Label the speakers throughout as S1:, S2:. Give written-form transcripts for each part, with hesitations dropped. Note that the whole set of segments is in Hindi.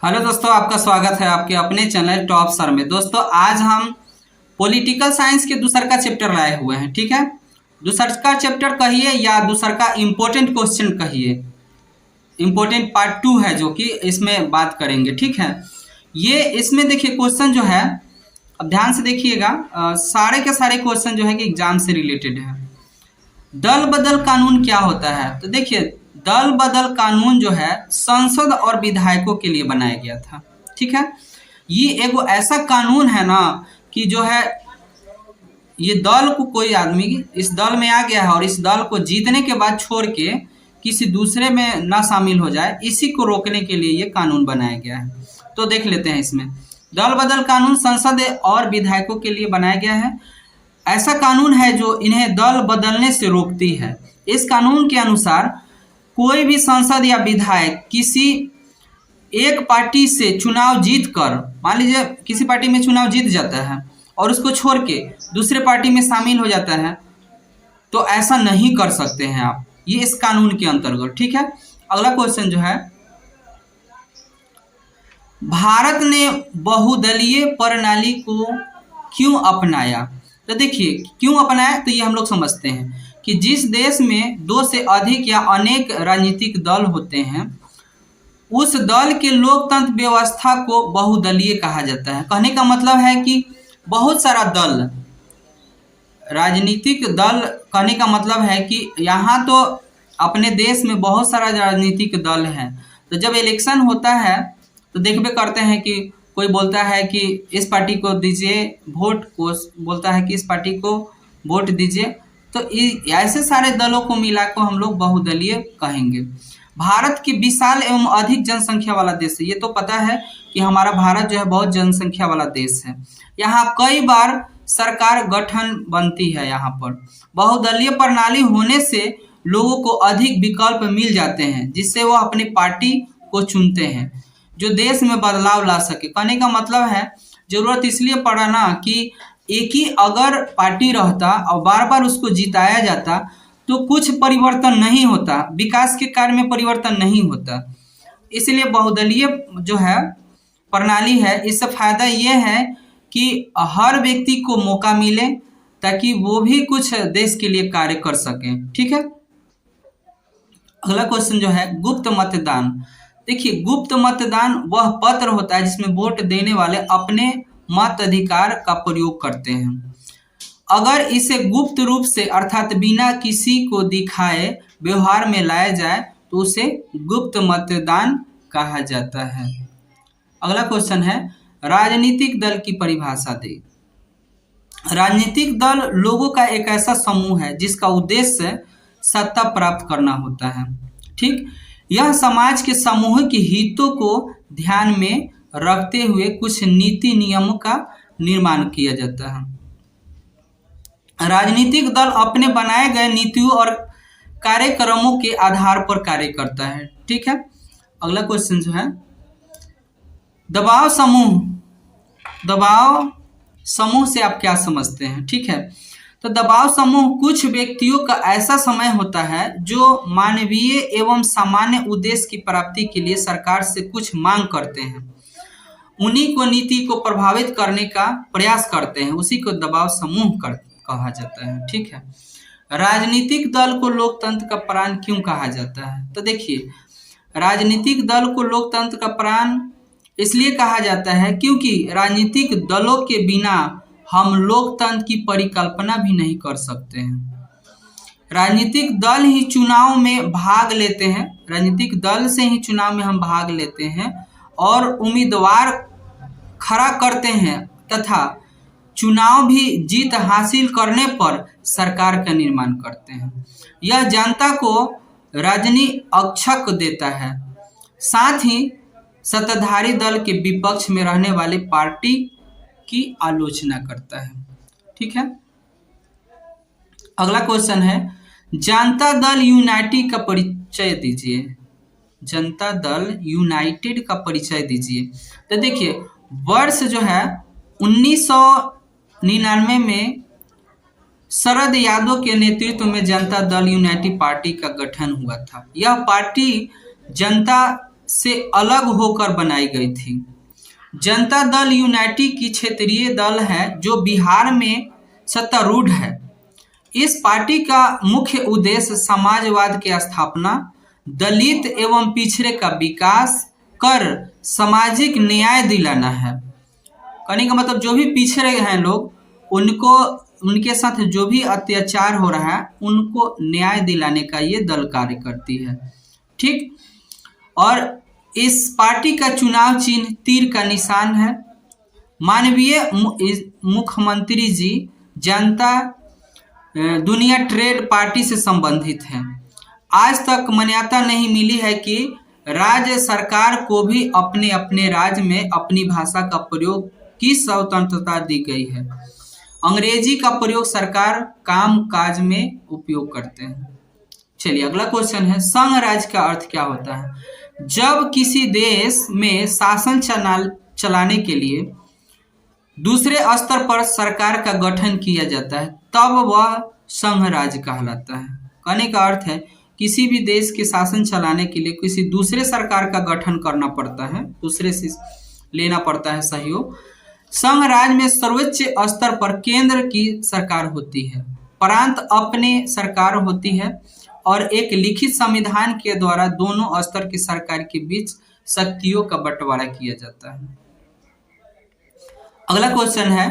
S1: हेलो दोस्तों, आपका स्वागत है आपके अपने चैनल टॉप सर में। दोस्तों आज हम पॉलिटिकल साइंस के दूसर का चैप्टर लाए हुए हैं। ठीक है, दूसर का चैप्टर कहिए या दूसर का इम्पोर्टेंट क्वेश्चन कहिए, इम्पोर्टेंट पार्ट 2 है जो कि इसमें बात करेंगे। ठीक है, ये इसमें देखिए क्वेश्चन जो है, अब ध्यान से देखिएगा, सारे के सारे क्वेश्चन जो है कि एग्जाम से रिलेटेड है। दल बदल कानून क्या होता है? तो देखिए, दल बदल कानून जो है संसद और विधायकों के लिए बनाया गया था। ठीक है, ये एगो ऐसा कानून है ना कि जो है ये दल को कोई आदमी इस दल में आ गया है और इस दल को जीतने के बाद छोड़ के किसी दूसरे में ना शामिल हो जाए, इसी को रोकने के लिए ये कानून बनाया गया है। तो देख लेते हैं इसमें, दल बदल कानून संसद और विधायकों के लिए बनाया गया है। ऐसा कानून है जो इन्हें दल बदलने से रोकती है। इस कानून के अनुसार कोई भी सांसद या विधायक किसी एक पार्टी से चुनाव जीत कर, मान लीजिए किसी पार्टी में चुनाव जीत जाता है और उसको छोड़ के दूसरे पार्टी में शामिल हो जाता है, तो ऐसा नहीं कर सकते हैं आप, ये इस कानून के अंतर्गत। ठीक है, अगला क्वेश्चन जो है, भारत ने बहुदलीय प्रणाली को क्यों अपनाया? तो देखिए क्यों अपनाया, तो ये हम लोग समझते हैं कि जिस देश में दो से अधिक या अनेक राजनीतिक दल होते हैं, उस दल के लोकतंत्र व्यवस्था को बहुदलीय कहा जाता है। कहने का मतलब है कि बहुत सारा दल, राजनीतिक दल, कहने का मतलब है कि यहाँ तो अपने देश में बहुत सारा राजनीतिक दल है, तो जब इलेक्शन होता है तो देखबे करते हैं कि कोई बोलता है कि इस पार्टी को दीजिए वोट, को बोलता है कि इस पार्टी को वोट दीजिए, तो ऐसे सारे दलों को मिला को हम लोग बहुदलीय कहेंगे। भारत की विशाल एवं अधिक जनसंख्या वाला देश है, ये तो पता है कि हमारा भारत जो है बहुत जनसंख्या वाला देश है। यहाँ कई बार सरकार गठन बनती है। यहाँ पर बहुदलीय प्रणाली होने से लोगों को अधिक विकल्प मिल जाते हैं, जिससे वो अपनी पार्टी को चुनते हैं जो देश में बदलाव ला सके। कहने का मतलब है, जरूरत इसलिए पड़ा ना कि एक ही अगर पार्टी रहता और बार बार उसको जिताया जाता तो कुछ परिवर्तन नहीं होता, विकास के कार्य में परिवर्तन नहीं होता। इसलिए बहुदलीय जो है प्रणाली है, इससे फायदा ये है कि हर व्यक्ति को मौका मिले ताकि वो भी कुछ देश के लिए कार्य कर सके। ठीक है, अगला क्वेश्चन जो है, गुप्त मतदान। देखिए, गुप्त मतदान वह पत्र होता है जिसमें वोट देने वाले अपने मताधिकार का प्रयोग करते हैं। अगर इसे गुप्त रूप से अर्थात बिना किसी को दिखाए व्यवहार में लाया जाए तो उसे गुप्त मतदान कहा जाता है। अगला क्वेश्चन है, राजनीतिक दल की परिभाषा दे। राजनीतिक दल लोगों का एक ऐसा समूह है जिसका उद्देश्य सत्ता प्राप्त करना होता है। ठीक, यह समाज के समूह के हितों को ध्यान में रखते हुए कुछ नीति नियमों का निर्माण किया जाता है। राजनीतिक दल अपने बनाए गए नीतियों और कार्यक्रमों के आधार पर कार्य करता है। ठीक है, अगला क्वेश्चन जो है, दबाव समूह। दबाव समूह से आप क्या समझते हैं? ठीक है, तो दबाव समूह कुछ व्यक्तियों का ऐसा समय होता है जो मानवीय एवं सामान्य उद्देश्य की प्राप्ति के लिए सरकार से कुछ मांग करते हैं, उन्हीं को नीति को प्रभावित करने का प्रयास करते हैं, उसी को दबाव समूह कहा जाता है। ठीक है, राजनीतिक दल को लोकतंत्र का प्राण क्यों कहा जाता है? तो देखिए, राजनीतिक दल को लोकतंत्र का प्राण इसलिए कहा जाता है क्योंकि राजनीतिक दलों के बिना हम लोकतंत्र की परिकल्पना भी नहीं कर सकते हैं। राजनीतिक दल ही चुनाव में भाग लेते हैं, राजनीतिक दल से ही चुनाव में हम भाग लेते हैं और उम्मीदवार खड़ा करते हैं तथा चुनाव भी जीत हासिल करने पर सरकार का निर्माण करते हैं। यह जनता को राजनीतिक देता है, साथ ही सत्ताधारी दल के विपक्ष में रहने वाली पार्टी की आलोचना करता है। ठीक है, अगला क्वेश्चन है, जनता दल यूनाइटेड का परिचय दीजिए। जनता दल यूनाइटेड का परिचय दीजिए। तो देखिए, वर्ष जो है 1999 में शरद यादव के नेतृत्व में जनता दल यूनाइटेड पार्टी का गठन हुआ था। यह पार्टी जनता से अलग होकर बनाई गई थी। जनता दल यूनाइटेड की क्षेत्रीय दल है जो बिहार में सत्तारूढ़ है। इस पार्टी का मुख्य उद्देश्य समाजवाद की स्थापना, दलित एवं पिछड़े का विकास कर सामाजिक न्याय दिलाना है। कहने का मतलब जो भी पिछड़े हैं लोग, उनको उनके साथ जो भी अत्याचार हो रहा है उनको न्याय दिलाने का ये दल कार्य करती है। ठीक। और इस पार्टी का चुनाव चिन्ह तीर का निशान है। माननीय मुख्यमंत्री जी जनता दुनिया ट्रेड पार्टी से संबंधित हैं। आज तक मान्यता नहीं मिली है कि राज्य सरकार को भी अपने अपने राज्य में अपनी भाषा का प्रयोग की स्वतंत्रता दी गई है। अंग्रेजी का प्रयोग सरकार काम काज में उपयोग करते हैं। चलिए अगला क्वेश्चन है, संघ राज्य का अर्थ क्या होता है? जब किसी देश में शासन चलाने के लिए दूसरे स्तर पर सरकार का गठन किया जाता है तब वह संघ राज्य कहलाता है। कहने का अर्थ है किसी भी देश के शासन चलाने के लिए किसी दूसरे सरकार का गठन करना पड़ता है, दूसरे से लेना पड़ता है सहयोग। संघ राज्य में सर्वोच्च स्तर पर केंद्र की सरकार होती है, प्रांत अपने सरकार होती है और एक लिखित संविधान के द्वारा दोनों स्तर की सरकार के बीच शक्तियों का बंटवारा किया जाता है। अगला क्वेश्चन है,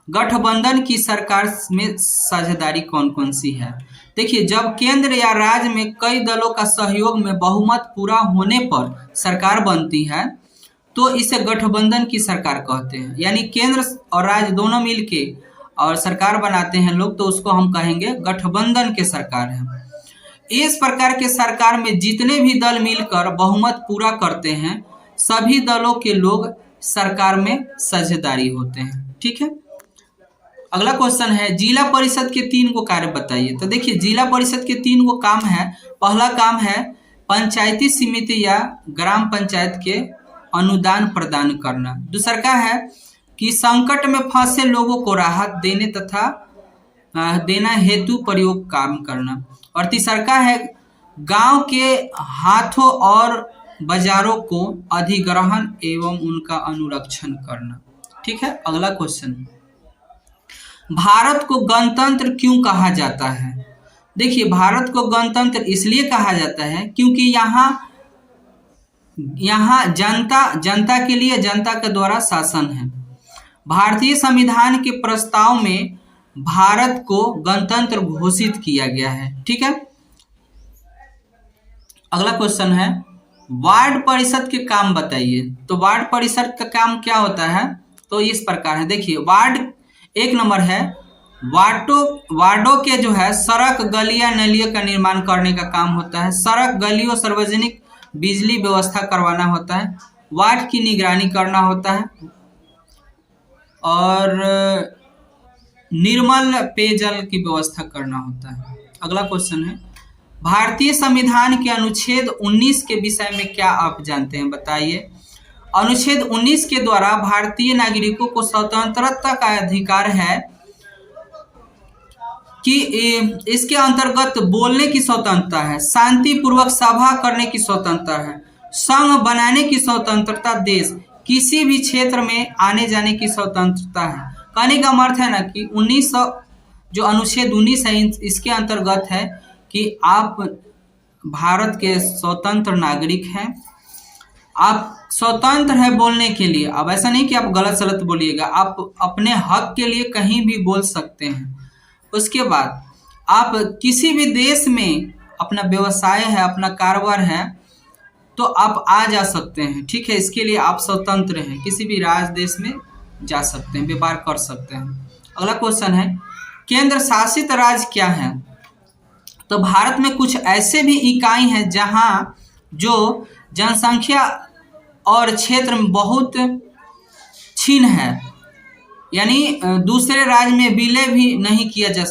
S1: गठबंधन की सरकार में साझेदारी कौन कौन सी है? देखिए, जब केंद्र या राज्य में कई दलों का सहयोग में बहुमत पूरा होने पर सरकार बनती है तो इसे गठबंधन की सरकार कहते हैं। यानी केंद्र और राज्य दोनों मिलके और सरकार बनाते हैं लोग, तो उसको हम कहेंगे गठबंधन के सरकार है। इस प्रकार के सरकार में जितने भी दल मिलकर बहुमत पूरा करते हैं सभी दलों के लोग सरकार में साझेदारी होते हैं। ठीक है। अगला क्वेश्चन है, जिला परिषद के 3 को कार्य बताइए। तो देखिए, जिला परिषद के 3 को काम है। पहला काम है पंचायती समिति या ग्राम पंचायत के अनुदान प्रदान करना। दूसरा का है कि संकट में फंसे लोगों को राहत देने तथा देना हेतु प्रयोग काम करना। और तीसरा का है गांव के हाथों और बाजारों को अधिग्रहण एवं उनका अनुरक्षण करना। ठीक है। अगला क्वेश्चन, भारत को गणतंत्र क्यों कहा जाता है? देखिए, भारत को गणतंत्र इसलिए कहा जाता है क्योंकि यहाँ जनता के लिए जनता के द्वारा शासन है। भारतीय संविधान के प्रस्ताव में भारत को गणतंत्र घोषित किया गया है। ठीक है। अगला क्वेश्चन है, वार्ड परिषद के काम बताइए। तो वार्ड परिषद का काम क्या होता है? तो इस प्रकार है। देखिए, वार्ड 1 नंबर है, वार्डों के जो है सड़क गलियां नलियों का निर्माण करने का काम होता है। सड़क गलियों सार्वजनिक बिजली व्यवस्था करवाना होता है, वार्ड की निगरानी करना होता है और निर्मल पेयजल की व्यवस्था करना होता है। अगला क्वेश्चन है, भारतीय संविधान के अनुच्छेद 19 के विषय में क्या आप जानते हैं? बताइए। अनुच्छेद 19 के द्वारा भारतीय नागरिकों को स्वतंत्रता का अधिकार है कि इसके अंतर्गत बोलने की स्वतंत्रता है, शांतिपूर्वक सभा करने की स्वतंत्रता है, संघ बनाने की स्वतंत्रता, देश किसी भी क्षेत्र में आने जाने की स्वतंत्रता है। कहने का अर्थ है ना कि 1900 जो अनुच्छेद 19 है इसके अंतर्गत है कि आप भारत के स्वतंत्र नागरिक हैं, आप स्वतंत्र है बोलने के लिए। अब ऐसा नहीं कि आप गलत सलत बोलिएगा, आप अपने हक के लिए कहीं भी बोल सकते हैं। उसके बाद आप किसी भी देश में अपना व्यवसाय है, अपना कारोबार है, तो आप आ जा सकते हैं। ठीक है। इसके लिए आप स्वतंत्र हैं, किसी भी राज्य देश में जा सकते हैं, व्यापार कर सकते हैं। अगला क्वेश्चन है, केंद्र शासित राज्य क्या है? तो भारत में कुछ ऐसे भी इकाई हैं जहां जो जनसंख्या और क्षेत्र में बहुत छीन है, यानी दूसरे राज्य में विलय भी नहीं किया जा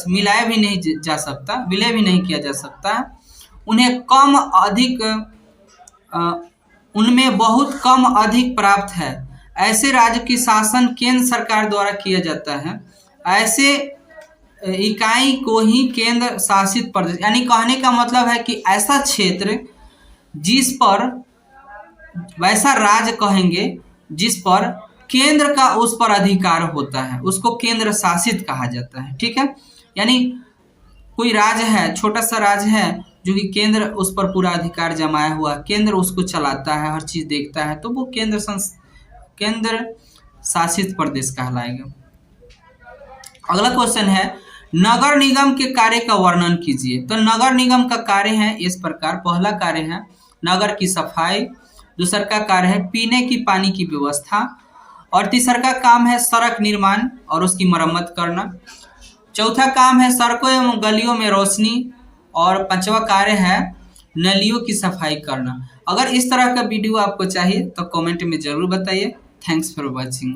S1: सकता। उन्हें कम अधिक उनमें बहुत कम अधिक प्राप्त है। ऐसे राज्य की शासन केंद्र सरकार द्वारा किया जाता है। ऐसे इकाई को ही केंद्र शासित प्रदेश, यानी कहने का मतलब है कि ऐसा क्षेत्र जिस पर वैसा राज्य कहेंगे जिस पर केंद्र का उस पर अधिकार होता है, उसको केंद्र शासित कहा जाता है। ठीक है, यानी कोई राज्य है, छोटा सा राज्य है जो कि केंद्र उस पर पूरा अधिकार जमाया हुआ, केंद्र उसको चलाता है, हर चीज देखता है, तो वो केंद्र शासित प्रदेश कहलाएगा। अगला क्वेश्चन है, नगर निगम के कार्य का वर्णन कीजिए। तो नगर निगम का कार्य है इस प्रकार, पहला कार्य है नगर की सफाई, दूसरा का कार्य है पीने की पानी की व्यवस्था, और तीसरा का काम है सड़क निर्माण और उसकी मरम्मत करना, चौथा काम है सड़कों एवं गलियों में रोशनी, और पांचवा कार्य है नलियों की सफाई करना। अगर इस तरह का वीडियो आपको चाहिए तो कमेंट में जरूर बताइए। Thanks for watching.